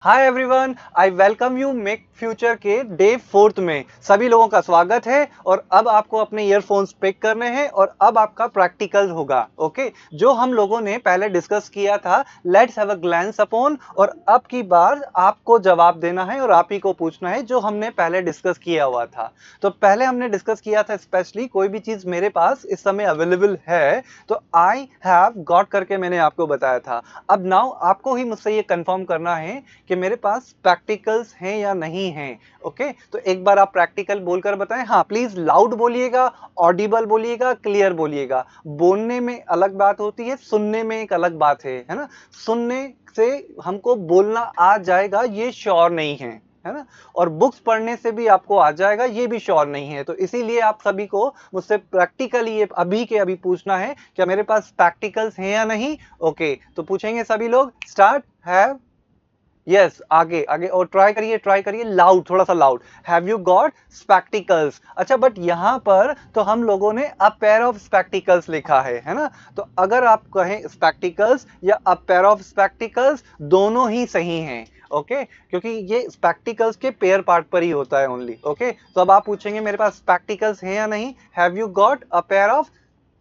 Hi everyone, I welcome you make future के day 4 में सभी लोगों का स्वागत है। और अब आपको अपने ईयरफोन्स पिक करने हैं और अब आपका प्रैक्टिकल होगा। ओके, जो हम लोगों ने पहले डिस्कस किया था, let's have a glance upon, और अब की बार आपको जवाब देना है और आप ही को पूछना है जो हमने पहले डिस्कस किया हुआ था। तो पहले हमने डिस्कस किया था स्पेशली कोई भी चीज मेरे पास इस समय अवेलेबल है तो आई हैव गॉट करके मैंने आपको बताया था। अब नाउ आपको ही मुझसे ये कंफर्म करना है कि मेरे पास प्रैक्टिकल्स हैं या नहीं हैं। ओके, तो एक बार आप प्रैक्टिकल बोलकर बताएं। हाँ, प्लीज लाउड बोलिएगा, ऑडिबल बोलिएगा, क्लियर बोलिएगा। बोलने में अलग बात होती है, सुनने में एक अलग बात है ना। सुनने से हमको बोलना आ जाएगा ये श्योर नहीं है ना। और बुक्स पढ़ने से भी आपको आ जाएगा ये भी श्योर नहीं है। तो इसीलिए आप सभी को मुझसे प्रैक्टिकली ये अभी के अभी पूछना है क्या मेरे पास प्रैक्टिकल्स हैं या नहीं। ओके, तो पूछेंगे सभी लोग। स्टार्ट। हैव, यस, आगे आगे, और ट्राई करिए लाउड, थोड़ा सा loud. Have you got spectacles? अच्छा, बट यहां पर तो हम लोगों ने अ पेयर ऑफ स्पेक्टिकल्स लिखा है ना। तो अगर आप कहें स्पेक्टिकल्स या अ पेयर ऑफ स्पेक्टिकल्स, दोनों ही सही हैं। ओके, क्योंकि ये स्पेक्टिकल्स के पेयर पार्ट पर ही होता है ओनली। ओके, तो अब आप पूछेंगे मेरे पास स्पेक्टिकल्स हैं या नहीं। Have you got a pair of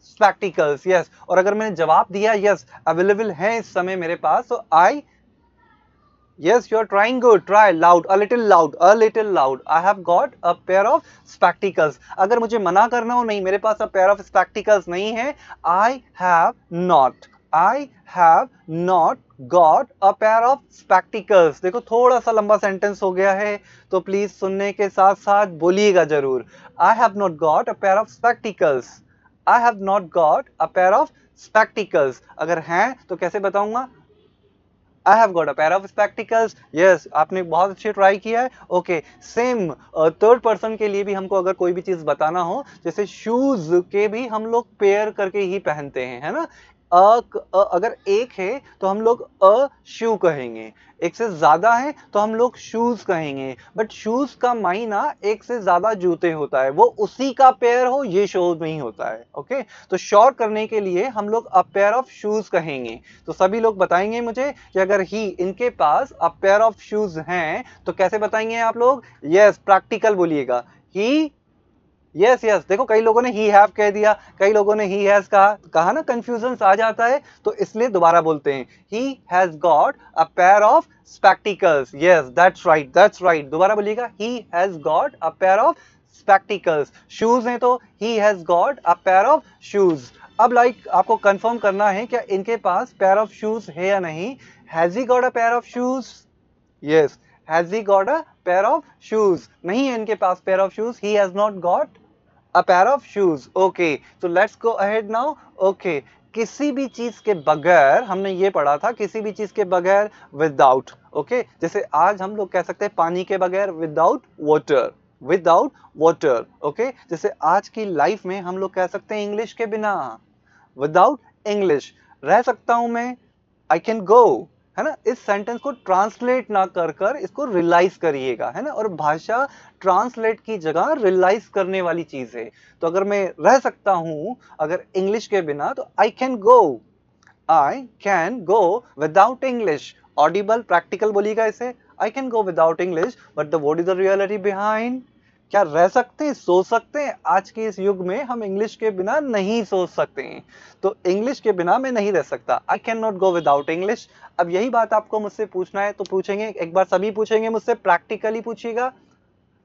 spectacles? Yes. और अगर मैंने जवाब दिया यस, अवेलेबल है इस समय मेरे पास, तो आई, yes, you're trying good. Try loud, a little loud, a little loud. I have got a pair of spectacles. अगर मुझे मना करना हो, नहीं मेरे पास a pair of spectacles नहीं है, I have not. I have not got a pair of spectacles. देखो थोड़ा सा लंबा सेंटेंस हो गया है, तो प्लीज सुनने के साथ साथ बोलिएगा जरूर। I have not got a pair of spectacles. I have not got a pair of spectacles. अगर हैं तो कैसे बताऊंगा? I have got a pair of spectacles. Yes, आपने बहुत अच्छे ट्राई किया है। ओके, सेम थर्ड पर्सन के लिए भी हमको अगर कोई भी चीज बताना हो, जैसे शूज के भी हम लोग पेयर करके ही पहनते हैं, है ना। अगर एक है तो हम लोग अ शू कहेंगे, एक से ज्यादा है तो हम लोग शूज कहेंगे। बट शूज का मायना एक से ज्यादा जूते होता है, वो उसी का पेयर हो ये शो नहीं होता है। ओके, तो श्योर करने के लिए हम लोग अ पेयर ऑफ शूज कहेंगे। तो सभी लोग बताएंगे मुझे कि अगर ही इनके पास अ पेयर ऑफ शूज हैं तो कैसे बताएंगे आप लोग? यस, प्रैक्टिकल बोलिएगा। ही, यस यस, देखो कई लोगों ने ही हैव कह दिया, कई लोगों ने ही हैज कहा, कहा ना, कंफ्यूजन आ जाता है, तो इसलिए दोबारा बोलते हैं। He has got a pair of spectacles. Yes, that's right, that's right. दोबारा बोलिएगा, he has got a pair of spectacles. Shoes हैं तो he has got a pair of shoes. अब लाइक आपको कंफर्म करना है क्या इनके पास पेयर ऑफ शूज है या नहीं। Has he got a pair of shoes? Yes. Has he got a pair of shoes? नहीं है इनके पास pair of shoes. He has not got a pair of shoes. Okay. So let's go ahead now. Okay. किसी भी चीज के बगैर, हमने ये पढ़ा था, किसी भी चीज के बगैर विदाउट। ओके, जैसे आज हम लोग कह सकते हैं पानी के बगैर without water, without water. Okay, जैसे आज की लाइफ में हम लोग कह सकते हैं इंग्लिश के बिना, विदाउट इंग्लिश रह सकता हूं मैं, आई कैन गो, है ना। इस सेंटेंस को ट्रांसलेट ना कर कर इसको रियलाइज करिएगा, है ना। और भाषा ट्रांसलेट की जगह रियलाइज करने वाली चीज है। तो अगर मैं रह सकता हूं अगर इंग्लिश के बिना, तो आई can go, I can go without English. Audible practical बोलिएगा इसे। आई can go without English, but the what is the reality behind? क्या रह सकते हैं, सोच सकते हैं? आज के इस युग में हम इंग्लिश के बिना नहीं सोच सकते हैं। तो इंग्लिश के बिना मैं नहीं रह सकता, I can not go without English. अब यही बात आपको मुझसे पूछना है तो पूछेंगे, एक बार सभी पूछेंगे मुझसे, प्रैक्टिकली पूछिएगा।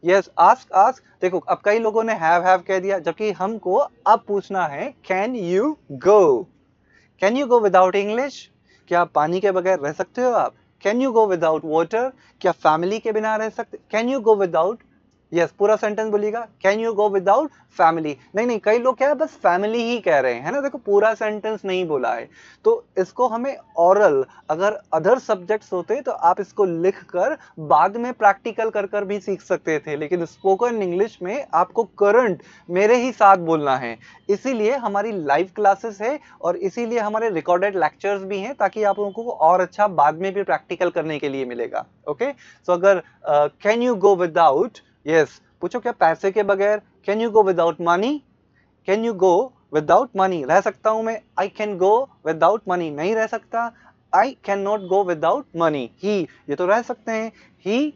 Yes, ask ask. देखो अब कई लोगों ने हैव कह दिया, जबकि हमको अब पूछना है can you go, can you go without English? क्या पानी के बगैर रह सकते हो आप? Can you go without water? क्या फैमिली के बिना रह सकते? Can you go without, yes, पूरा सेंटेंस बोलिएगा, can you go without family? नहीं नहीं, कई लोग क्या है बस फैमिली ही कह रहे हैं, है ना। देखो पूरा सेंटेंस नहीं बोला है। तो इसको हमें ओरल, अगर अदर सब्जेक्ट्स होते तो आप इसको लिख कर बाद में प्रैक्टिकल कर कर भी सीख सकते थे, लेकिन स्पोकन इंग्लिश में आपको करंट मेरे ही साथ बोलना है। इसीलिए हमारी लाइव क्लासेस है और इसीलिए हमारे रिकॉर्डेड लेक्चर्स भी हैं, ताकि आप लोगों को और अच्छा बाद में भी प्रैक्टिकल करने के लिए मिलेगा। ओके, सो अगर can you go without, yes, पूछो क्या पैसे के बगैर? Can you go without money? Can you go without money? रह सकता हूं मैं, I can go without money, नहीं रह सकता, I can not go without money, he ये तो रह सकते हैं, he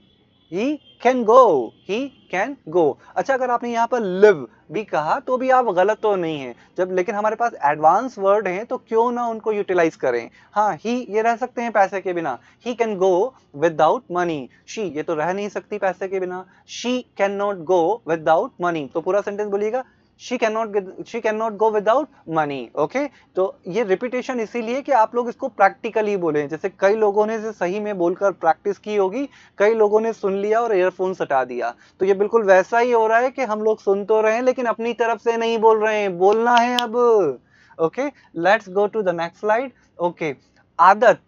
can go, he can go. अच्छा अगर आपने यहाँ पर लिव भी कहा तो भी आप गलत तो नहीं है, जब लेकिन हमारे पास एडवांस वर्ड हैं तो क्यों ना उनको यूटिलाइज करें। हाँ ही ये रह सकते हैं पैसे के बिना, he can go without money. She ये तो रह नहीं सकती पैसे के बिना, she can not go without money. तो पूरा सेंटेंस बोलिएगा, she cannot go without money। Okay तो ये रिपीटेशन इसीलिए कि आप लोग इसको प्रैक्टिकली बोले, जैसे कई लोगों ने इसे सही में बोलकर प्रैक्टिस की होगी, कई लोगों ने सुन लिया और ईयरफोन्स हटा दिया, तो ये बिल्कुल वैसा ही हो रहा है कि हम लोग सुन तो रहे हैं लेकिन अपनी तरफ से नहीं बोल रहे हैं, बोलना है अब। Okay let's go to the next slide. Okay आदत,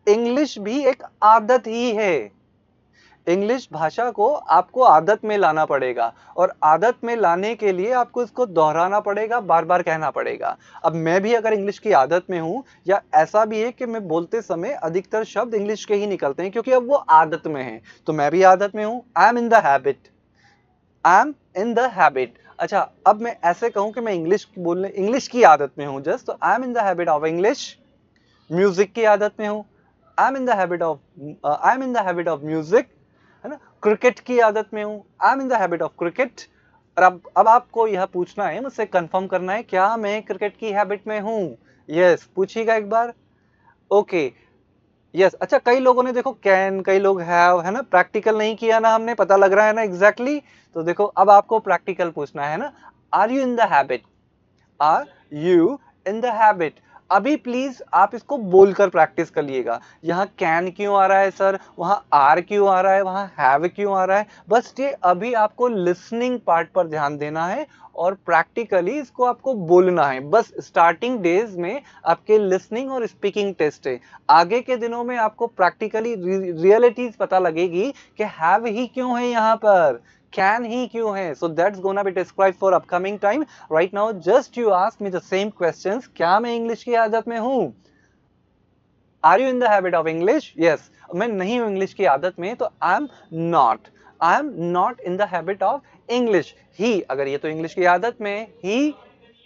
इंग्लिश भी एक आदत ही है। इंग्लिश भाषा को आपको आदत में लाना पड़ेगा और आदत में लाने के लिए आपको इसको दोहराना पड़ेगा, बार बार कहना पड़ेगा। अब मैं भी अगर इंग्लिश की आदत में हूं, या ऐसा भी है कि मैं बोलते समय अधिकतर शब्द इंग्लिश के ही निकलते हैं क्योंकि अब वो आदत में है, तो मैं भी आदत में हूं। I M in the habit, I am in the habit. अच्छा अब मैं ऐसे कहूं कि मैं इंग्लिश की आदत में हूं जस्ट, तो I M in the habit of English. Music की आदत में हूं, I M in the habit of music, है ना। क्रिकेट की आदत में हूं, I M in the habit of cricket. और अब आपको यह पूछना है, मुझसे कंफर्म करना है क्या मैं क्रिकेट की हैबिट में हूं। यस पूछिएगा एक बार। ओके यस अच्छा कई लोगों ने देखो कैन, कई लोग हैव, है ना, प्रैक्टिकल नहीं किया ना हमने, पता लग रहा है ना एग्जैक्टली तो देखो अब आपको प्रैक्टिकल पूछना है ना। Are you in the habit, are you in the habit. अभी प्लीज आप इसको बोलकर प्रैक्टिस कर लिएगा। यहाँ कैन क्यों आ रहा है सर, वहां आर क्यों आ रहा है, वहां हैव क्यों आ रहा है, बस ये अभी आपको लिसनिंग पार्ट पर ध्यान देना है और प्रैक्टिकली इसको आपको बोलना है। बस स्टार्टिंग डेज में आपके लिसनिंग और स्पीकिंग टेस्ट है, आगे के दिनों में आपको प्रैक्टिकली रियलिटीज पता लगेगी कि हैव ही क्यों है यहाँ पर, कैन ही क्यों है। So that's gonna be describe for upcoming time. Right now just you ask me the same questions, क्या मैं इंग्लिश की आदत में हूं। Are you in the habit of English, yes. मैं नहीं हूं इंग्लिश की आदत में तो I am not, I am not in the habit of English. He अगर ये तो इंग्लिश की आदत में, ही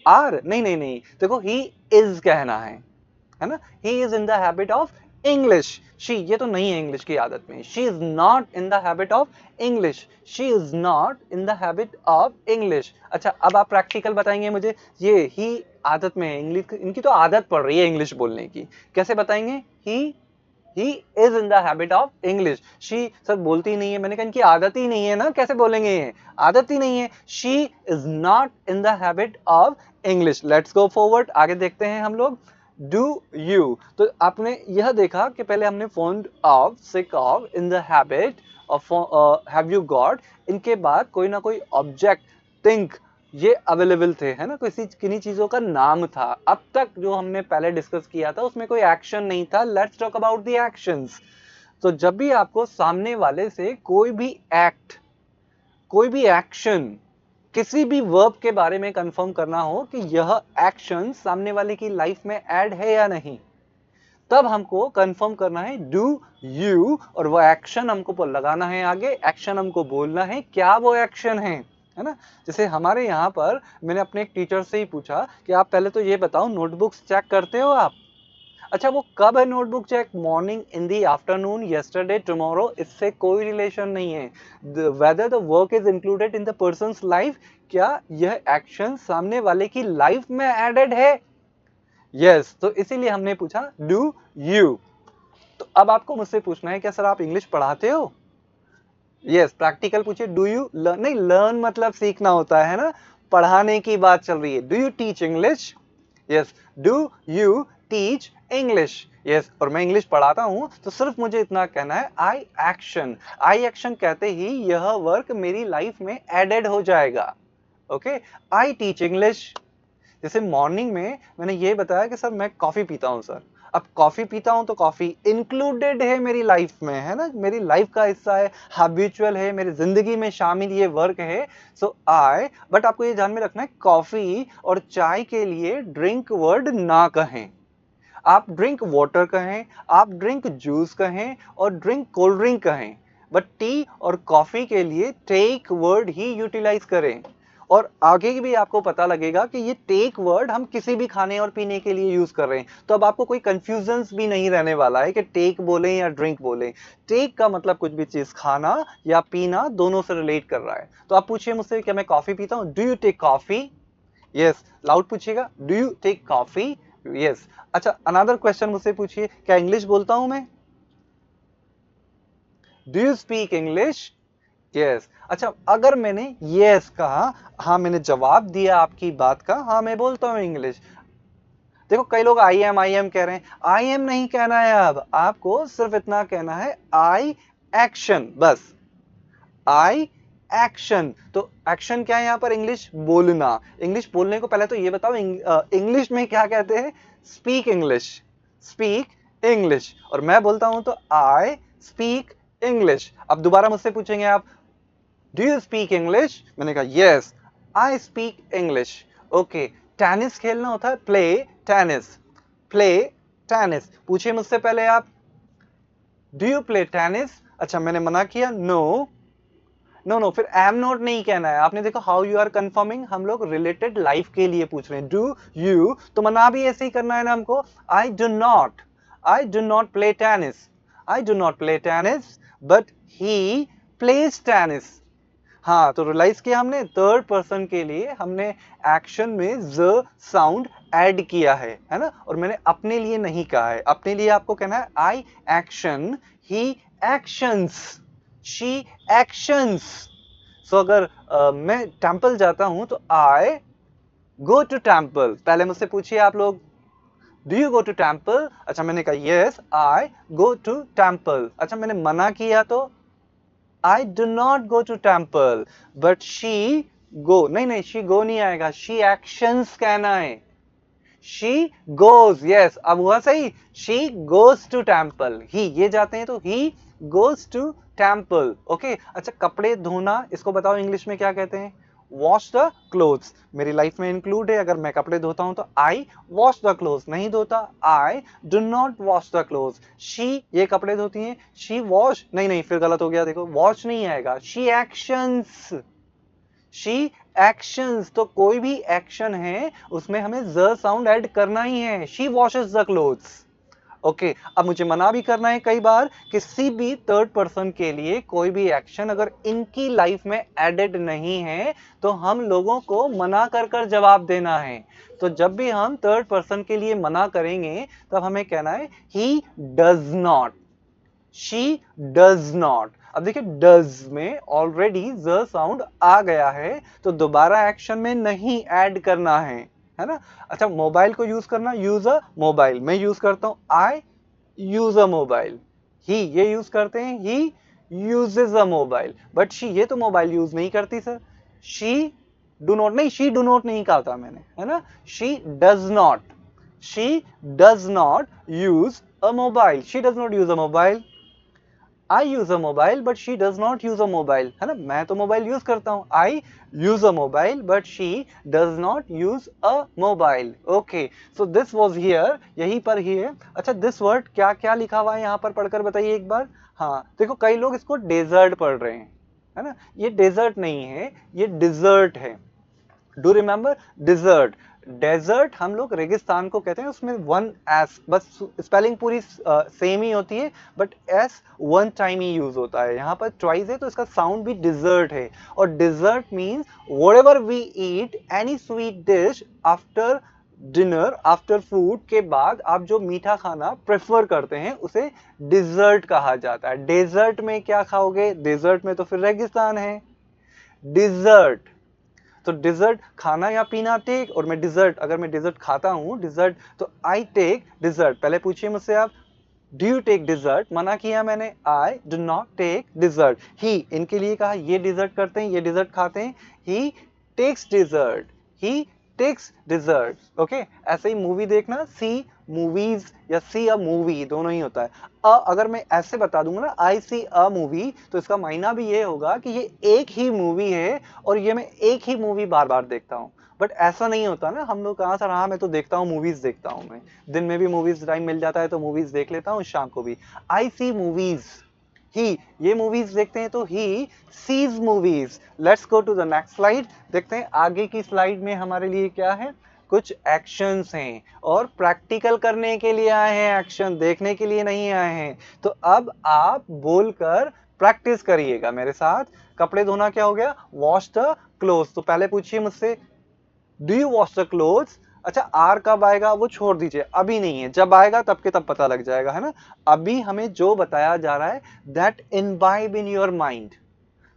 आर नहीं नहीं नहीं देखो ही इज कहना है ना। He is in the habit of English. She ये तो नहीं है इंग्लिश की आदत में, she is not in the habit of English, she is not in the habit of English. अच्छा अब आप प्रैक्टिकल बताएंगे मुझे, ये ही आदत में है, इंग्लिश इनकी तो आदत पड़ रही है इंग्लिश बोलने की, कैसे बताएंगे। He is in the habit of English. She sir बोलती ही नहीं है, मैंने कहा इनकी आदत ही नहीं है ना, कैसे बोलेंगे ये, आदत ही नहीं है। She is not in the habit of English. Let's go forward, आगे देखते हैं हम लोग। डू यू, तो आपने यह देखा कि पहले हमने fond of, sick of, in the habit of, have you got, इनके बाद कोई ना कोई ऑब्जेक्ट, थिंक, ये अवेलेबल थे, है ना, किसी किन्हीं चीजों का नाम था। अब तक जो हमने पहले डिस्कस किया था उसमें कोई एक्शन नहीं था। Let's talk about the actions. तो जब भी आपको सामने वाले से कोई भी एक्ट, कोई भी एक्शन, किसी भी वर्ब के बारे में कंफर्म करना हो कि यह एक्शन सामने वाले की लाइफ में ऐड है या नहीं, तब हमको कंफर्म करना है डू यू, और वो एक्शन हमको लगाना है आगे, एक्शन हमको बोलना है क्या वो एक्शन है ना। जैसे हमारे यहाँ पर मैंने अपने एक टीचर से ही पूछा कि आप पहले तो ये बताओ नोटबुक्स चेक करते हो आप। अच्छा वो कब है notebook check, morning, in the afternoon, yesterday, tomorrow, इससे कोई रिलेशन नहीं है। Whether the work is included in the person's life, क्या यह एक्शन सामने वाले की लाइफ में एडेड है। यस तो इसीलिए हमने पूछा डू यू। तो अब आपको मुझसे पूछना है क्या सर आप इंग्लिश पढ़ाते हो। यस प्रैक्टिकल पूछिए। डू यू लर्न, नहीं लर्न मतलब सीखना होता है ना, पढ़ाने की बात चल रही है। Do you teach English, yes do you teach English, yes. और मैं इंग्लिश पढ़ाता हूं तो सिर्फ मुझे इतना कहना है आई एक्शन, आई एक्शन कहते ही यह वर्क मेरी लाइफ में एडेड हो जाएगा। Okay I teach English. जैसे मॉर्निंग में मैंने ये बताया कि सर मैं कॉफी पीता हूँ सर, अब कॉफी पीता हूं तो कॉफी इंक्लूडेड है मेरी लाइफ में, है ना, मेरी लाइफ का हिस्सा है, हैबिचुअल है, मेरी जिंदगी में शामिल ये वर्क है। सो आई, बट आपको ये ध्यान में रखना है कॉफी और चाय के लिए ड्रिंक वर्ड ना कहें, आप ड्रिंक वाटर कहें, आप ड्रिंक जूस कहें और ड्रिंक कोल्ड ड्रिंक कहें, बट टी और कॉफी के लिए टेक वर्ड ही यूटिलाइज करें। और आगे भी आपको पता लगेगा कि ये टेक वर्ड हम किसी भी खाने और पीने के लिए यूज कर रहे हैं, तो अब आपको कोई कंफ्यूजन भी नहीं रहने वाला है कि टेक बोले या ड्रिंक बोले। टेक का मतलब कुछ भी चीज खाना या पीना दोनों से रिलेट कर रहा है। तो आप पूछिए मुझसे, क्या मैं कॉफी पीता हूँ? Do you take coffee? Yes, loud पूछिएगा, do you take coffee? Yes. अच्छा, अनदर क्वेश्चन मुझसे पूछिए, क्या इंग्लिश बोलता हूं मैं? Do you speak English? Yes. अच्छा, अगर मैंने यस कहा, हाँ मैंने जवाब दिया आपकी बात का, हाँ मैं बोलता हूँ इंग्लिश। देखो कई लोग आई एम कह रहे हैं, आई एम नहीं कहना है, अब आपको सिर्फ इतना कहना है आई एक्शन, बस आई एक्शन। तो एक्शन क्या है यहाँ पर? इंग्लिश बोलना। इंग्लिश बोलने को पहले तो ये बताओ इंग्लिश में क्या कहते हैं? Speak English, speak English. और मैं बोलता हूं तो आई स्पीक इंग्लिश। अब दोबारा मुझसे पूछेंगे आप, डू यू स्पीक इंग्लिश? मैंने कहा yes, I speak English. Okay, tennis खेलना होता है प्ले टेनिस, प्ले टेनिस। पूछिए मुझसे पहले आप, डू यू प्ले टेनिस? अच्छा, मैंने मना किया, नो नो नो, फिर एम नॉट नहीं कहना है। आपने देखो हाउ यू आर कंफर्मिंग, हम लोग रिलेटेड लाइफ के लिए पूछ रहे हैं। डू यू, तो मना भी ऐसे ही करना है ना हमको। आई do not play tennis, I do not play tennis, but he plays tennis. हाँ, तो रियलाइज किया हमने, थर्ड पर्सन के लिए हमने एक्शन में ज साउंड ऐड किया है ना। और मैंने अपने लिए नहीं कहा है, अपने लिए आपको कहना है I action, he actions, she actions. So अगर मैं टेंपल जाता हूं तो आई गो टू टेंपल। पहले मुझसे पूछिए आप लोग, do you go to temple? अच्छा, मैंने कहा yes, I go to temple. अच्छा, मैंने मना किया तो I do not go to temple, but she go, नहीं नहीं, she go नहीं आएगा, she actions कहना है, she goes, yes, अब हुआ सही, she goes to temple, he ये जाते हैं तो he goes to temple, okay। अच्छा, कपड़े धोना, इसको बताओ इंग्लिश में क्या कहते हैं? Wash the clothes. मेरी लाइफ में इंक्लूड है, अगर मैं कपड़े धोता हूं तो आई वॉश द क्लोथ्स, नहीं धोता आई do not wash the clothes. She ये कपड़े धोती हैं, शी वॉश, नहीं नहीं फिर गलत हो गया, देखो वॉश नहीं आएगा, शी एक्शंस, शी एक्शंस। तो कोई भी एक्शन है उसमें हमें ज साउंड ऐड करना ही है। She washes the clothes, okay. अब मुझे मना भी करना है कई बार, किसी भी थर्ड पर्सन के लिए कोई भी एक्शन अगर इनकी लाइफ में एडेड नहीं है तो हम लोगों को मना कर कर जवाब देना है। तो जब भी हम थर्ड पर्सन के लिए मना करेंगे तब हमें कहना है he does not, she does not. अब देखिए डज में ऑलरेडी ज साउंड आ गया है तो दोबारा एक्शन में नहीं ऐड करना है ना। अच्छा, मोबाइल को यूज करना, यूज अ मोबाइल, मैं यूज करता हूं आई यूज अ मोबाइल, ही ये यूज करते हैं he uses a mobile, but she ये तो मोबाइल यूज नहीं करती सर। शी डू नॉट, नहीं शी डू नॉट नहीं कहा था मैंने, है ना, she does not, she does not use a mobile, she does not use a mobile. I use a mobile but she does not use a mobile, है ना, मैं तो मोबाइल यूज करता हूं, I use a mobile but she does not use a mobile, okay. So this was here, यहीं पर ही है। अच्छा, दिस वर्ड क्या क्या लिखा हुआ है यहाँ पर, पढ़कर बताइए एक बार। हाँ देखो, कई लोग इसको डेजर्ट पढ़ रहे हैं, है ना, ये डेजर्ट नहीं है, ये डिजर्ट है। डू रिमेंबर डिजर्ट, डेजर्ट हम लोग रेगिस्तान को कहते हैं, उसमें वन एस, बस स्पेलिंग पूरी सेम ही होती है, but S one time he use होता है। यहाँ पर ट्वाइस है तो इसका साउंड भी डिजर्ट है। और dessert means whatever we eat any sweet dish after dinner, after food के बाद आप जो मीठा खाना प्रेफर करते हैं उसे डिजर्ट कहा जाता है। डेजर्ट में क्या खाओगे? डेजर्ट में तो फिर रेगिस्तान है। डिजर्ट, तो डिजर्ट खाना या पीना टेक, और मैं डिजर्ट, अगर मैं डिजर्ट खाता हूं डिजर्ट तो आई टेक डिजर्ट। पहले पूछिए मुझसे आप, डू यू टेक डिजर्ट? मना किया मैंने, I do not take dessert. He इनके लिए कहा, ये डिजर्ट करते हैं, ये डिजर्ट खाते हैं, ही टेक्स डिजर्ट, ही टेक्स डिजर्ट, ओके। ऐसे ही मूवी देखना, सी मूवीज या सी अ मूवी दोनों ही होता है। अगर मैं ऐसे बता दूंगा ना, आई सी अ मूवी, तो इसका मायना भी ये होगा कि ये एक ही मूवी है और ये मैं एक ही मूवी बार बार देखता हूँ। बट ऐसा नहीं होता ना, हम लोग कहाँ से रहा, मैं तो देखता हूँ, मूवीज देखता हूँ, मैं दिन में भी मूवीज टाइम मिल जाता है तो मूवीज देख लेता हूँ, शाम को भी। आई सी मूवीज, ही ये मूवीज देखते हैं तो he sees movies. Let's go to the next slide. देखते हैं आगे की स्लाइड में हमारे लिए क्या है, कुछ एक्शंस हैं और प्रैक्टिकल करने के लिए आए हैं, एक्शन देखने के लिए नहीं आए हैं। तो अब आप बोलकर प्रैक्टिस करिएगा मेरे साथ। कपड़े धोना क्या हो गया, वॉश द क्लोथ्स। तो पहले पूछिए मुझसे, do you wash the clothes. अच्छा आर कब आएगा वो छोड़ दीजिए, अभी नहीं है, जब आएगा तब के तब पता लग जाएगा, है ना। अभी हमें जो बताया जा रहा है, that imbibe in your mind,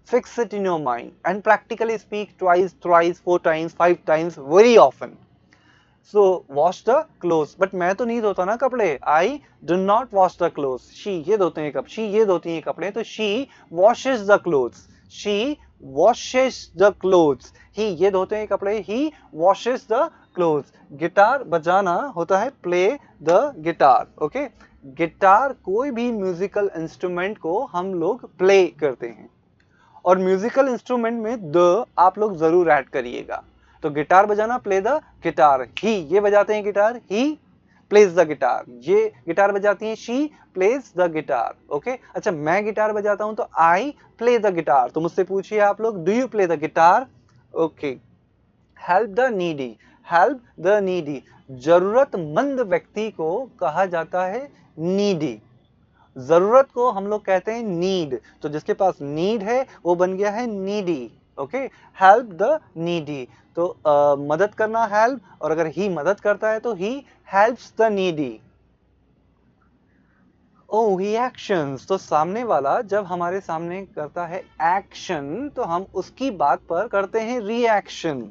fix it in your mind and practically speak twice, thrice, 4 times, 5 times, very often. So wash the clothes, but मैं तो नहीं धोता ना कपड़े, I do not wash the clothes. She ये धोते हैं she ये धोती हैं कपड़े, तो she washes the clothes. She washes the clothes. He ये धोते हैं कपड़े, he washes the clothes. Guitar बजाना होता है play the guitar. Okay? Guitar कोई भी म्यूजिकल इंस्ट्रूमेंट को हम लोग प्ले करते हैं और म्यूजिकल इंस्ट्रूमेंट में द आप लोग जरूर ऐड करिएगा। तो गिटार बजाना प्ले द गिटार, ही ये बजाते हैं guitar, he plays the guitar, ये गिटार बजाती हैं, she plays the guitar. Okay, अच्छा मैं गिटार बजाता हूं तो आई प्ले द गिटार। तो मुझसे पूछिए आप लोग, do you play the guitar. Okay, help the needy, help the needy, जरूरतमंद व्यक्ति को कहा जाता है नीडी। जरूरत को हम लोग कहते हैं नीड, तो जिसके पास नीड है वो बन गया है needy. Okay, help the needy, तो मदद करना हेल्प, और अगर ही मदद करता है तो he helps the needy. Oh, he actions, तो सामने वाला जब हमारे सामने करता है एक्शन तो हम उसकी बात पर करते हैं रिएक्शन।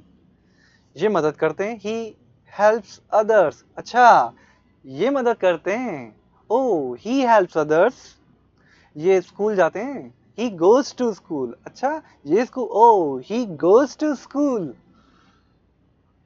ये मदद करते हैं, ही हेल्प्स अदर्स। अच्छा ये मदद करते हैं, ओह ही हेल्प्स अदर्स। ये स्कूल जाते हैं, ही गोज टू स्कूल। अच्छा ये school, oh he goes to school.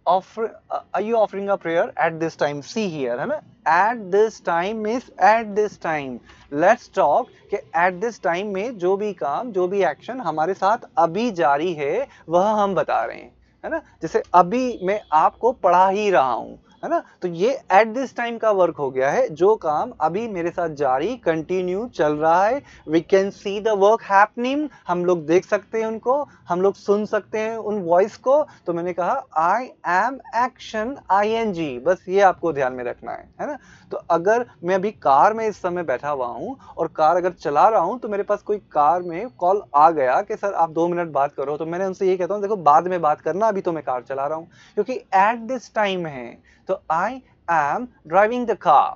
Are you offering a prayer at this time? See here, है ना, at this time means at this time. Let's talk कि at this time में जो भी काम, जो भी एक्शन हमारे साथ अभी जारी है वह हम बता रहे हैं, है ना। जैसे अभी मैं आपको पढ़ा ही रहा हूं, है ना, तो ये एट दिस टाइम का वर्क हो गया है, जो काम अभी मेरे साथ जारी कंटिन्यू चल रहा है। We can see the work happening, हम लोग देख सकते हैं उनको, हम लोग सुन सकते हैं उन वॉइस को। तो मैंने कहा आई एम एक्शन ING, बस ये आपको ध्यान में रखना है ना। तो अगर मैं अभी कार में इस समय बैठा हुआ हूं और कार अगर चला रहा हूं तो मेरे पास कोई कार में कॉल आ गया कि सर आप 2 मिनट बात करो, तो मैंने उनसे ये कहता हूं देखो बाद में बात करना, अभी तो मैं कार चला रहा हूं, क्योंकि एट दिस टाइम है। तो I am driving the car,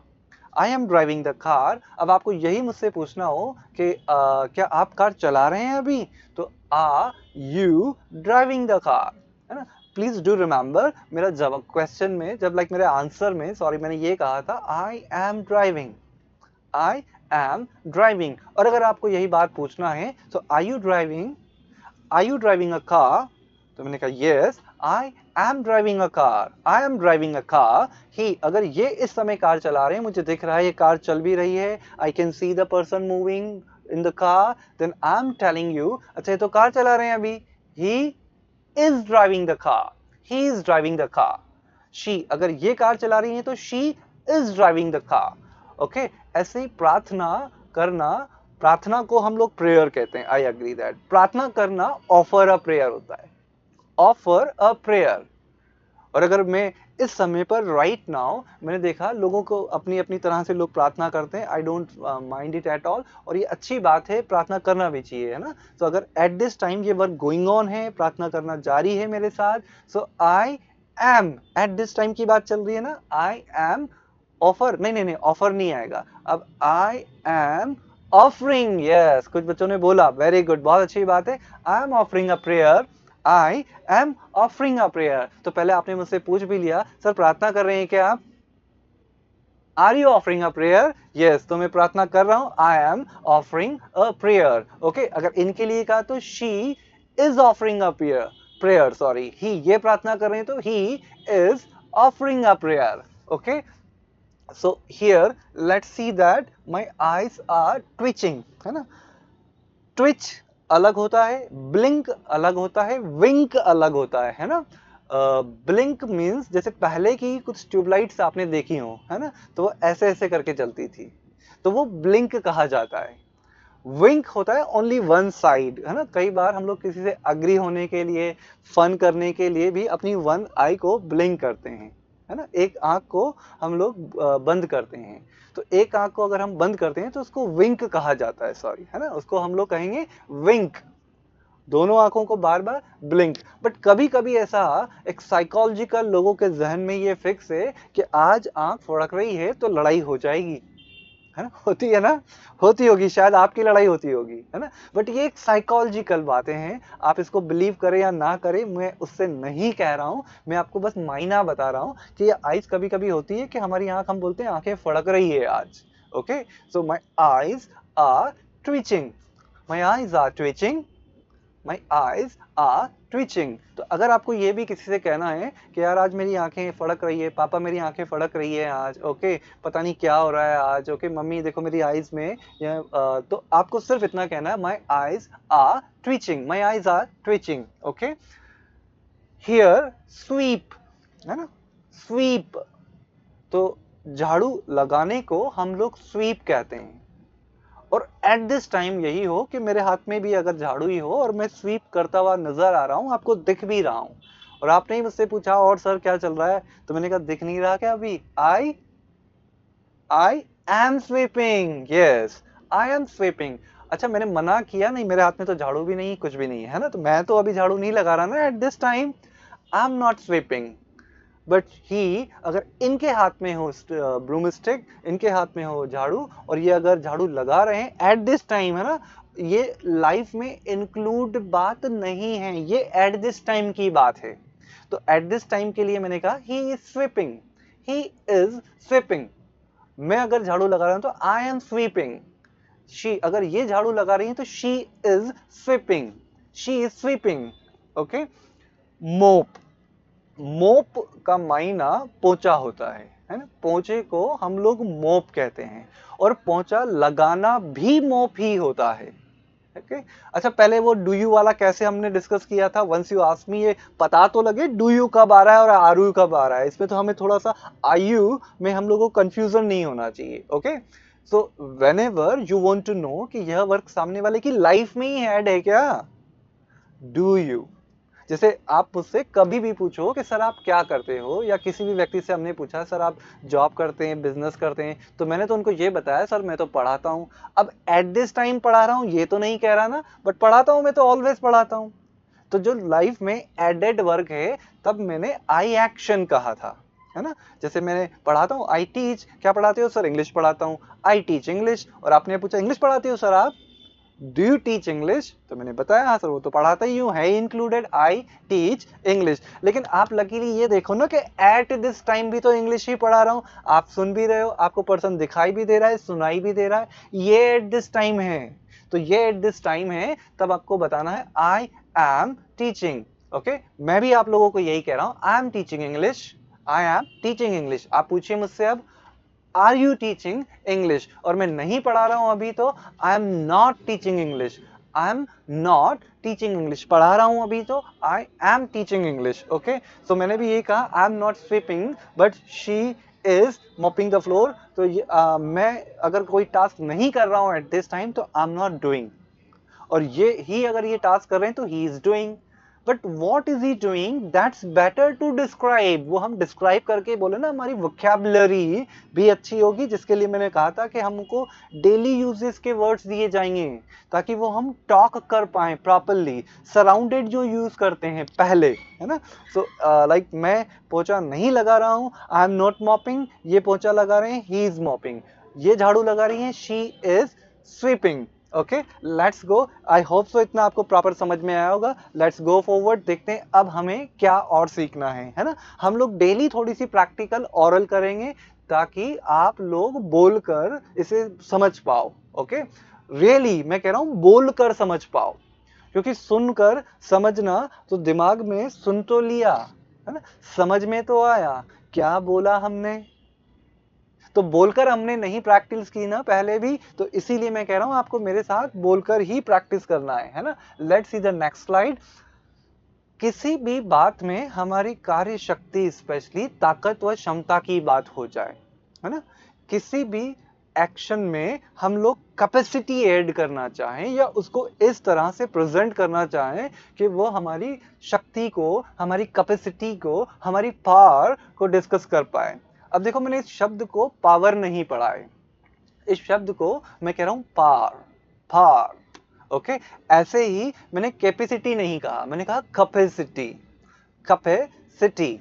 I am driving the car. अब आपको यही मुझसे पूछना हो कि क्या आप कार चला रहे हैं अभी, तो are you driving the car, है ना। प्लीज डू रिमेंबर, मेरा जवाब क्वेश्चन में जब मेरे आंसर में सॉरी मैंने ये कहा था I am driving, I am driving. और अगर आपको यही बात पूछना है तो are you driving a car, तो मैंने कहा yes I am driving a car, I am driving a car. He अगर ये इस समय कार चला रहे हैं, मुझे दिख रहा है ये कार चल भी रही है, I can see the person moving in the car, then I am telling you अच्छा ये तो कार चला रहे हैं अभी, he is driving the car, he is driving the car. She अगर ये कार चला रही है तो she is driving the car. Okay, ऐसे ही प्रार्थना करना, प्रार्थना को हम लोग प्रेयर कहते हैं, आई एग्री दैट। प्रार्थना करना ऑफर अ प्रेयर होता है, ऑफर अ प्रेयर। और अगर मैं इस समय पर राइट नाउ मैंने देखा लोगों को अपनी अपनी तरह से लोग प्रार्थना करते हैं, I don't mind it at all, और ये अच्छी बात है, प्रार्थना करना भी चाहिए, है ना। तो अगर एट दिस टाइम ये वर्क गोइंग ऑन है, प्रार्थना करना जारी है मेरे साथ, so I am, at this time की बात चल रही है ना, आई एम ऑफर, नहीं ऑफर नहीं आएगा, अब आई एम ऑफरिंग। यस, कुछ बच्चों ने बोला, वेरी गुड, बहुत अच्छी बात है, आई am offering a prayer, I am offering a prayer. तो पहले आपने मुझसे पूछ भी लिया सर प्रार्थना कर रहे हैं क्या आप, are you offering a prayer, yes, तो मैं प्रार्थना कर रहा हूं, I am offering a prayer. Okay, अगर इनके लिए कहा तो she is offering a prayer, sorry he ये प्रार्थना कर रहे हैं तो he is offering a prayer. Okay, so here let's see that my eyes are twitching, है ना। ट्विच अलग होता है, ब्लिंक अलग होता है, विंक अलग होता है ना। ब्लिंक मींस जैसे पहले की कुछ ट्यूबलाइट्स आपने देखी हो, है ना, तो वो ऐसे ऐसे करके चलती थी, तो वो ब्लिंक कहा जाता है। विंक होता है ओनली वन साइड, है ना। कई बार हम लोग किसी से अग्री होने के लिए, फन करने के लिए भी अपनी वन आई को ब्लिंक करते हैं, है ना। एक आंख को हम लोग बंद करते हैं, तो एक आंख को अगर हम बंद करते हैं तो उसको विंक कहा जाता है, सॉरी, है ना, उसको हम लोग कहेंगे विंक। दोनों आंखों को बार बार ब्लिंक। बट कभी कभी ऐसा एक साइकोलॉजिकल लोगों के जहन में ये फिक्स है कि आज आंख फड़क रही है तो लड़ाई हो जाएगी, है ना, होती है ना, होती होगी, शायद आपकी लड़ाई होती होगी, है ना। बट ये एक साइकोलॉजिकल बातें हैं, आप इसको बिलीव करें या ना करें, मैं उससे नहीं कह रहा हूं, मैं आपको बस मायना बता रहा हूं कि ये आइज कभी कभी होती है कि हमारी आंख, हम बोलते हैं आंखें फड़क रही है आज। Okay, so my eyes are twitching, my eyes are twitching, my eyes are twitching. तो अगर आपको ये भी किसी से कहना है कि यार आज मेरी आंखें फड़क रही है, पापा मेरी आंखें फड़क रही है आज, ओके, पता नहीं क्या हो रहा है आज, ओके मम्मी देखो मेरी आईज में, या तो आपको सिर्फ इतना कहना है, my eyes are twitching, my eyes are twitching. Okay, here sweep, है ना, स्वीप, तो झाड़ू लगाने को हम लोग स्वीप कहते हैं। और एट दिस टाइम यही हो कि मेरे हाथ में भी अगर झाड़ू ही हो और मैं स्वीप करता हुआ नजर आ रहा हूं, आपको दिख भी रहा हूं, और आपने ही मुझसे पूछा और सर क्या चल रहा है, तो मैंने कहा दिख नहीं रहा क्या अभी, I am sweeping, yes, I M sweeping. अच्छा, मैंने मना किया नहीं, मेरे हाथ में तो झाड़ू भी नहीं, कुछ भी नहीं है ना, तो मैं तो अभी झाड़ू नहीं लगा रहा ना eight this time, I am not sweeping. But he, अगर इनके हाथ में हो ब्रूम स्टिक, इनके हाथ में हो झाड़ू, और ये अगर झाड़ू लगा रहे हैं एट दिस टाइम, है ना, ये लाइफ में इंक्लूड बात नहीं है, ये एट दिस टाइम की बात है। तो एट दिस टाइम के लिए मैंने कहा he is sweeping, he is sweeping. मैं अगर झाड़ू लगा रहा हूं तो आई एम स्वीपिंग। शी, अगर ये झाड़ू लगा रही है तो she is sweeping, she is sweeping. Okay, मोप, मोप का मायना पोंछा होता है ना, पोंछे को हम लोग मोप कहते हैं, और पोंछा लगाना भी मोप ही होता है। ओके, अच्छा, पहले वो डू यू वाला कैसे हमने डिस्कस किया था, वंस यू आस्क मी, ये पता तो लगे डू यू कब आ रहा है और आर यू कब आ रहा है, इसमें तो हमें थोड़ा सा आई यू में हम लोगों को कंफ्यूजन नहीं होना चाहिए। Okay, so whenever you want to know कि यह वर्क सामने वाले की लाइफ में ही ऐड है क्या, डू यू। जैसे आप मुझसे कभी भी पूछो कि सर आप क्या करते हो, या किसी भी व्यक्ति से हमने पूछा सर आप जॉब करते हैं, बिजनेस करते हैं, तो मैंने तो उनको ये बताया सर मैं तो पढ़ाता हूं। अब एट दिस टाइम पढ़ा रहा हूं ये तो नहीं कह रहा ना, बट पढ़ाता हूं मैं तो ऑलवेज पढ़ाता हूं। तो जो लाइफ में एडेड वर्क है, तब मैंने आई एक्शन कहा था, है ना। जैसे मैंने पढ़ाता हूँ, आई टीच, क्या पढ़ाते हो सर, इंग्लिश पढ़ाता हूँ, आई टीच इंग्लिश। और आपने पूछा इंग्लिश पढ़ाते हो सर आप, डू यू टीच इंग्लिश, तो मैंने बताया हाँ सर वो तो पढ़ाता ही हूँ, है इंक्लूडेड, आई टीच इंग्लिश। लेकिन आप लकीली ये देखो ना कि एट दिस टाइम भी तो इंग्लिश ही पढ़ा रहा हूँ, आप सुन भी रहे हो, आपको पर्सन दिखाई भी दे रहा है, सुनाई भी दे रहा है, ये एट दिस टाइम है। तो ये एट दिस टाइम है, तब आपको बताना है आई एम टीचिंग। ओके, मैं भी आप लोगों को यही कह रहा हूँ, आई am teaching English, I am teaching English. आप पूछिए मुझसे अब, आर यू टीचिंग इंग्लिश, और मैं नहीं पढ़ा रहा हूं अभी तो I am not teaching English, I am not teaching English. पढ़ा रहा हूं अभी तो I am teaching English. Okay, so मैंने भी ये कहा I am not sweeping but she is mopping the floor. तो मैं अगर कोई टास्क नहीं कर रहा हूं एट दिस टाइम तो आई एम नॉट डूइंग, और ये ही अगर ये टास्क कर रहे हैं तो he is doing. But what is he doing, that's better to describe, वो हम डिस्क्राइब करके बोले ना, हमारी वोकैबुलरी भी अच्छी होगी, जिसके लिए मैंने कहा था कि हमको डेली यूजेस के वर्ड्स दिए जाएंगे ताकि वो हम टॉक कर पाए प्रॉपरली, सराउंडेड जो यूज करते हैं पहले, है ना। सो लाइक मैं पोछा नहीं लगा रहा हूं, आई एम नॉट मॉपिंग, ये पोछा लगा रहे हैं, ही इज मॉपिंग, ये झाड़ू लगा रही है, she is sweeping. Okay, let's go, I hope so इतना आपको प्रॉपर समझ में आया होगा। लेट्स गो फॉरवर्ड, देखते हैं अब हमें क्या और सीखना है ना। हम लोग डेली थोड़ी सी प्रैक्टिकल ओरल करेंगे ताकि आप लोग बोलकर इसे समझ पाओ। ओके, रियली मैं कह रहा हूं बोलकर समझ पाओ, क्योंकि सुनकर समझना तो दिमाग में सुन तो लिया, है ना, समझ में तो आया, क्या बोला हमने, तो बोलकर हमने नहीं प्रैक्टिस की ना पहले भी, तो इसीलिए मैं कह रहा हूं आपको मेरे साथ बोलकर ही प्रैक्टिस करना है ना। Let's see the next slide. किसी भी बात में हमारी कार्य शक्ति, स्पेशली ताकत व क्षमता की बात हो जाए, है ना, किसी भी एक्शन में हम लोग कैपेसिटी ऐड करना चाहें या उसको इस तरह से प्रेजेंट करना चाहें कि वो हमारी शक्ति को, हमारी कैपेसिटी को, हमारी पावर को डिस्कस कर पाए। अब देखो, मैंने इस शब्द को पावर नहीं पढ़ा है, इस शब्द को मैं कह रहा हूं पार, पार। ओके, ऐसे ही मैंने कैपेसिटी नहीं कहा, मैंने कहा कैपेसिटी, कैपेसिटी।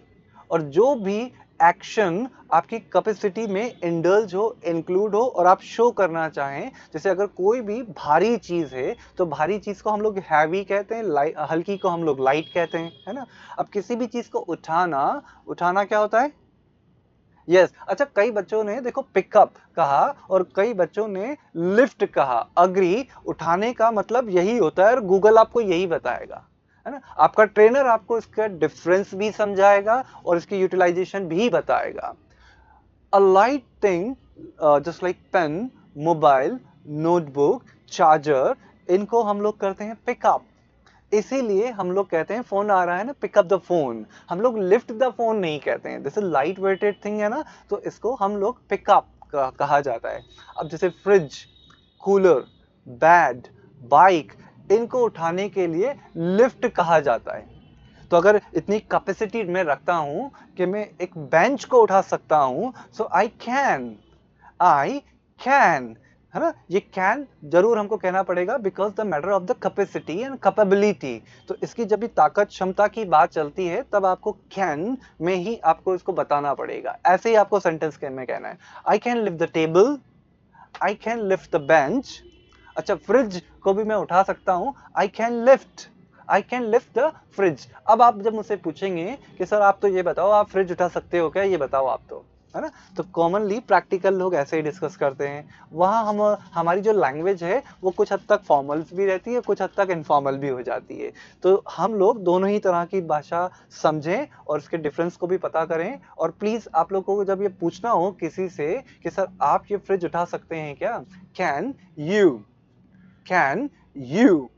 और जो भी एक्शन आपकी कैपेसिटी में इंडल्ज हो, इंक्लूड हो और आप शो करना चाहें, जैसे अगर कोई भी भारी चीज है तो भारी चीज को हम लोग हैवी कहते हैं, हल्की को हम लोग लाइट कहते हैं, है ना। अब किसी भी चीज को उठाना, उठाना क्या होता है? यस अच्छा, कई बच्चों ने देखो पिकअप कहा और कई बच्चों ने लिफ्ट कहा। अग्री, उठाने का मतलब यही होता है और गूगल आपको यही बताएगा, है ना। आपका ट्रेनर आपको इसका डिफरेंस भी समझाएगा और इसकी यूटिलाइजेशन भी बताएगा। A light thing just like pen, mobile, notebook, charger, इनको हम लोग करते हैं पिकअप। इसीलिए हम लोग कहते हैं फोन आ रहा है ना, पिक अप द फोन। हम लोग लिफ्ट द फोन नहीं कहते हैं, this is light weighted thing है ना, तो इसको हम लोग पिकअप कहा जाता है। अब जैसे फ्रिज, कूलर, बेड, बाइक, इनको उठाने के लिए लिफ्ट कहा जाता है। तो अगर इतनी कैपेसिटी में रखता हूं कि मैं एक बेंच को उठा सकता हूं, सो आई कैन, है ना। ये कैन जरूर हमको कहना पड़ेगा because the matter of the capacity and capability. तो इसकी जब भी ताकत क्षमता की बात चलती है तब आपको कैन में ही आपको इसको बताना पड़ेगा। ऐसे ही आपको सेंटेंस में कहना है, I can lift the table, I can lift the bench. अच्छा, फ्रिज को भी मैं उठा सकता हूं, I can lift the fridge. अब आप जब मुझसे पूछेंगे कि सर आप तो ये बताओ, आप फ्रिज उठा सकते हो क्या, ये बताओ आप, तो है ना। तो कॉमनली प्रैक्टिकल लोग ऐसे ही डिस्कस करते हैं। वहाँ हम, हमारी जो लैंग्वेज है वो कुछ हद तक फॉर्मल भी रहती है, कुछ हद तक इनफॉर्मल भी हो जाती है। तो हम लोग दोनों ही तरह की भाषा समझें और इसके डिफरेंस को भी पता करें। और प्लीज आप लोगों को जब ये पूछना हो किसी से कि सर आप ये फ्रिज उठा सकते हैं क्या, can you, can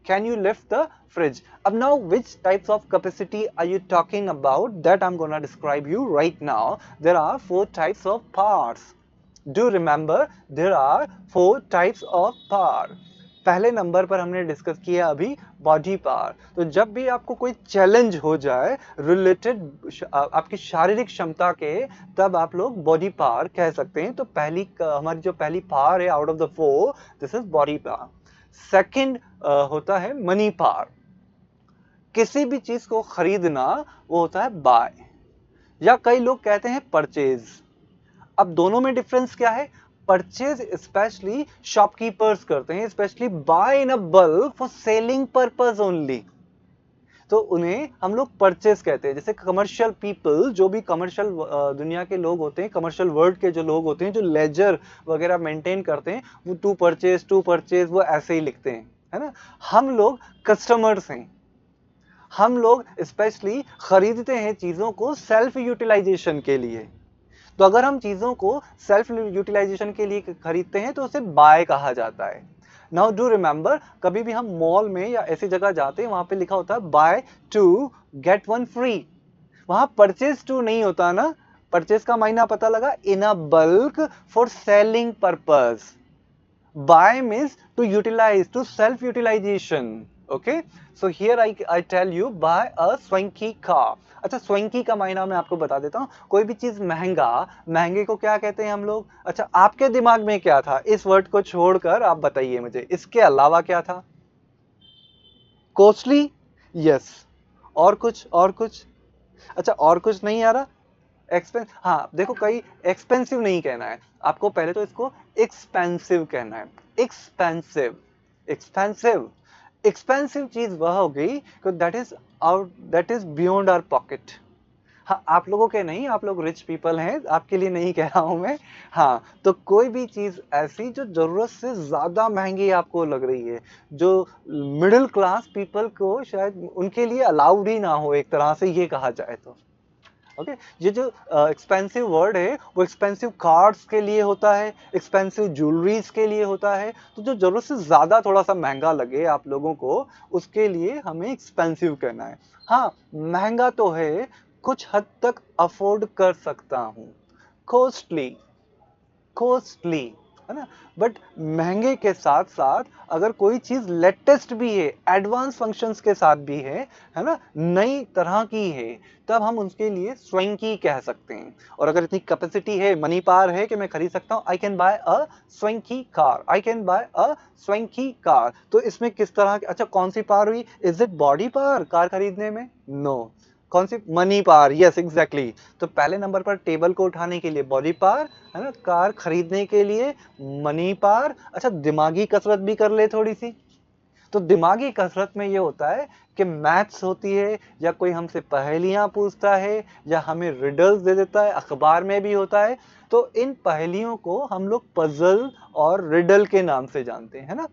can you lift the fridge? Now which types of capacity are you talking about? That I'm gonna describe you right now. There are 4 types of parts. Do remember there are 4 types of power. पहले number पर हमने discuss किया अभी body power. तो जब भी आपको कोई चैलेंज हो जाए रिलेटेड आपकी शारीरिक क्षमता के, तब आप लोग बॉडी पावर कह सकते हैं। तो पहली हमारी जो पहली पावर है out of the 4, this is body power. Second होता है मनी पावर। किसी भी चीज को खरीदना वो होता है बाय, या कई लोग कहते हैं परचेज। अब दोनों में डिफरेंस क्या है? परचेज स्पेशली शॉपकीपर्स करते हैं, specially buy in a bulk for selling purpose only, तो उन्हें हम लोग परचेज कहते हैं। जैसे कमर्शियल पीपल, जो भी कमर्शियल दुनिया के लोग होते हैं, कमर्शियल वर्ल्ड के जो लोग होते हैं, जो लेजर वगैरह मेंटेन करते हैं, वो टू परचेज वो ऐसे ही लिखते हैं, है ना। हम लोग कस्टमर्स हैं, हम लोग स्पेशली खरीदते हैं चीजों को सेल्फ यूटिलाइजेशन के लिए। तो अगर हम चीजों को सेल्फ यूटिलाइजेशन के लिए खरीदते हैं तो उसे बाय कहा जाता है। नाउ डू रिमेंबर, कभी भी हम मॉल में या ऐसी जगह जाते हैं, वहां पे लिखा होता है buy two get one free. वहां परचेज टू नहीं होता ना। परचेज का मायना पता लगा, in a bulk for selling purpose. Buy means to utilize, to self utilization. Okay, so here I tell you buy a swanky car. अच्छा, स्वेंकी का मायना मैं आपको बता देता हूँ। कोई भी चीज महंगा, महंगे को क्या कहते हैं हम लोग? अच्छा, आपके दिमाग में क्या था? इस वर्ड को छोड़कर आप बताइए मुझे, इसके अलावा क्या था? Costly, yes. और कुछ, और कुछ? अच्छा, और कुछ नहीं आ रहा? एक्सपेंस, हाँ देखो, कई एक्सपेंसिव नहीं कहना है आपको, पहले तो इसको एक्सपेंसिव कहना है। एक्सपेंसिव, एक्सपेंसिव, एक्सपेंसिव चीज वह हो गई that is beyond our pocket. हाँ, आप लोगों के नहीं, आप लोग रिच पीपल हैं, आपके लिए नहीं कह रहा हूं मैं। हाँ, तो कोई भी चीज ऐसी जो जरूरत से ज्यादा महंगी आपको लग रही है, जो मिडिल क्लास पीपल को शायद उनके लिए अलाउड ही ना हो, एक तरह से ये कहा जाए तो। ओके, ये जो एक्सपेंसिव वर्ड है वो एक्सपेंसिव कार्ड्स के लिए होता है, एक्सपेंसिव ज्वेलरीज के लिए होता है। तो जो जरूरत से ज्यादा थोड़ा सा महंगा लगे आप लोगों को, उसके लिए हमें एक्सपेंसिव कहना है। हाँ, महंगा तो है, कुछ हद तक अफोर्ड कर सकता हूं। कॉस्टली, कॉस्टली, है ना। बट महंगे के साथ साथ अगर कोई चीज लेटेस्ट भी है, एडवांस फंक्शंस के साथ भी है ना, नई तरह की है, तब हम उसके लिए स्वैंकी कह सकते हैं। और अगर इतनी कैपेसिटी है, मनी पावर है कि मैं खरीद सकता हूँ, I can buy a swanky car, I can buy a swanky car. तो इसमें किस तरह की, अच्छा कौन सी पावर हुई? Is it body power car खरीदने में? नो। कौन सी? Money power, yes exactly. तो पहले नंबर पर टेबल को उठाने के लिए बॉडी पावर, है ना, कार खरीदने के लिए मनी पावर। अच्छा दिमागी कसरत भी कर ले थोड़ी सी, तो दिमागी कसरत में ये होता है कि मैथ्स होती है, या कोई हमसे पहेलियां पूछता है, या हमें रिडल्स दे देता है, अखबार में भी होता है। तो इन पहेलियों को हम लोग पजल और रिडल के नाम से जानते हैं, है ना।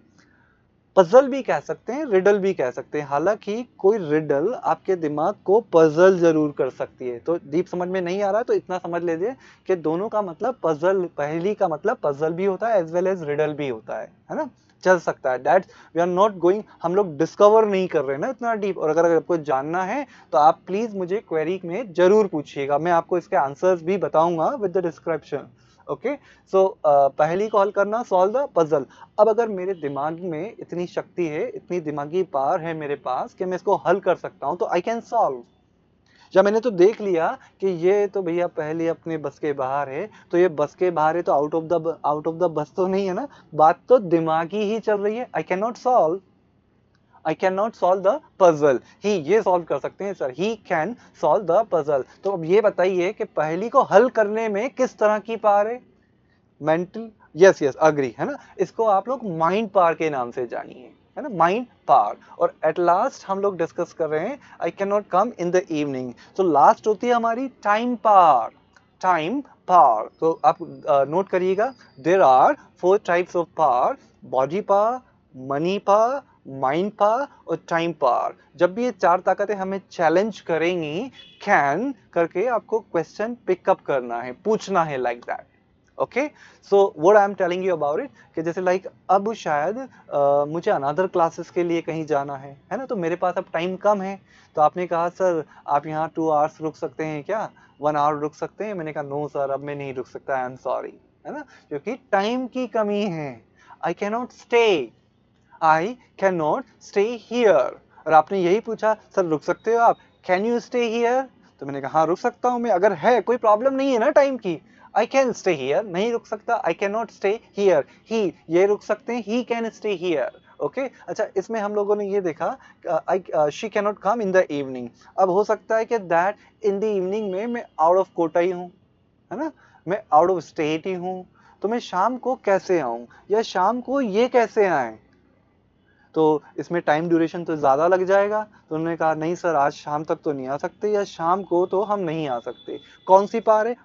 पजल भी कह सकते हैं, रिडल भी कह सकते हैं। हालांकि कोई रिडल आपके दिमाग को पजल जरूर कर सकती है। तो डीप समझ में नहीं आ रहा है तो इतना समझ लीजिए कि दोनों का मतलब पजल, पहेली का मतलब पजल भी होता है एज वेल एज रिडल भी होता है ना। चल सकता है। That's we are not going, हम लोग डिस्कवर नहीं कर रहे हैं ना इतना डीप। और अगर आपको जानना है तो आप प्लीज मुझे क्वेरी में जरूर पूछिएगा, मैं आपको इसके आंसर्स भी बताऊंगा विद द डिस्क्रिप्शन। ओके, सो पहेली को हल करना, सॉल्व द पजल। अब अगर मेरे दिमाग में इतनी शक्ति है, इतनी दिमागी पावर है मेरे पास कि मैं इसको हल कर सकता हूं, तो आई कैन सॉल्व। या मैंने तो देख लिया कि ये तो भैया पहले अपने बस के बाहर है, तो ये बस के बाहर है तो आउट ऑफ द बस तो नहीं है ना, बात तो दिमागी ही चल रही है। I can not solve, I can not solve the puzzle. He ये सॉल्व कर सकते हैं sir, he can solve the puzzle. तो अब ये बताइए कि पहेली को हल करने में किस तरह की पावर है? मेंटल, यस यस अग्री, है ना। इसको आप लोग माइंड पावर के नाम से जानिए, है ना, माइंड पावर। और एट लास्ट हम लोग डिस्कस कर रहे हैं आई can not come in the evening. तो लास्ट होती है हमारी टाइम पावर, टाइम पावर। तो आप नोट करिएगा, there are 4 types of power, body power, money power, mind power और टाइम पावर। जब भी ये 4 ताकतें हमें चैलेंज करेंगी, कैन करके आपको क्वेश्चन पिकअप करना है, पूछना है, like that. Okay, so what I am telling you about it, कि जैसे लाइक अब शायद मुझे अनदर क्लासेस के लिए कहीं जाना है ना, तो मेरे पास अब टाइम कम है। तो आपने कहा सर आप यहाँ 2 आवर्स रुक सकते हैं क्या, 1 आवर रुक सकते हैं? मैंने कहा नो सर, अब मैं नहीं रुक सकता, आई एम सॉरी, है ना, क्योंकि टाइम की कमी है। I can not stay, I can not stay here. और आपने यही पूछा सर रुक सकते हो आप, कैन यू स्टे हियर? तो मैंने कहा हाँ रुक सकता हूं मैं, अगर है कोई प्रॉब्लम नहीं है ना टाइम की। आई कैन स्टे हियर, नहीं रुक सकता, I can not stay here. He ये रुक सकते हैं, he can stay here. Okay, अच्छा इसमें हम लोगों ने ये देखा I she can not come in the evening. अब हो सकता है कि दैट इन द इवनिंग में मैं आउट ऑफ कोटा ही हूँ, है ना, मैं आउट ऑफ स्टेट ही हूँ, तो मैं शाम को कैसे आऊं, या शाम को ये कैसे आए? तो इसमें टाइम ड्यूरेशन तो ज़्यादा लग जाएगा। तो उन्होंने कहा नहीं सर आज शाम तक तो नहीं आ सकते, या शाम को तो हम नहीं आ सकते। कौन सी पार है?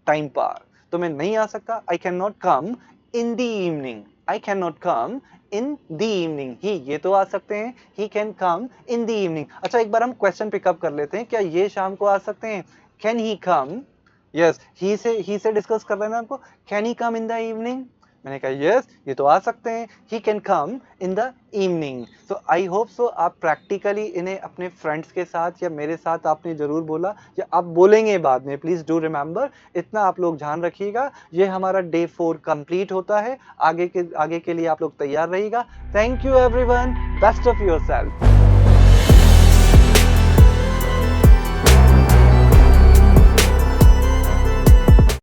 टाइम पार। तो मैं नहीं आ सकता, I can not come in the evening, I can not come in the evening. He ये तो आ सकते हैं, he can come in the evening. अच्छा एक बार हम क्वेश्चन पिकअप कर लेते हैं, क्या ये शाम को आ सकते हैं? Can he come? यस, ही से डिस्कस कर रहे हैं ना आपको, can he come in the evening? मैंने कहा यस ये तो आ सकते हैं, he can come in the evening. So I hope so आप प्रैक्टिकली इन्हें अपने फ्रेंड्स के साथ या मेरे साथ आपने जरूर बोला, या आप बोलेंगे बाद में, प्लीज डू रिमेंबर, इतना आप लोग ध्यान रखिएगा। ये हमारा डे 4 कंप्लीट होता है, आगे के लिए आप लोग तैयार रहिएगा। Thank you everyone, best of your self.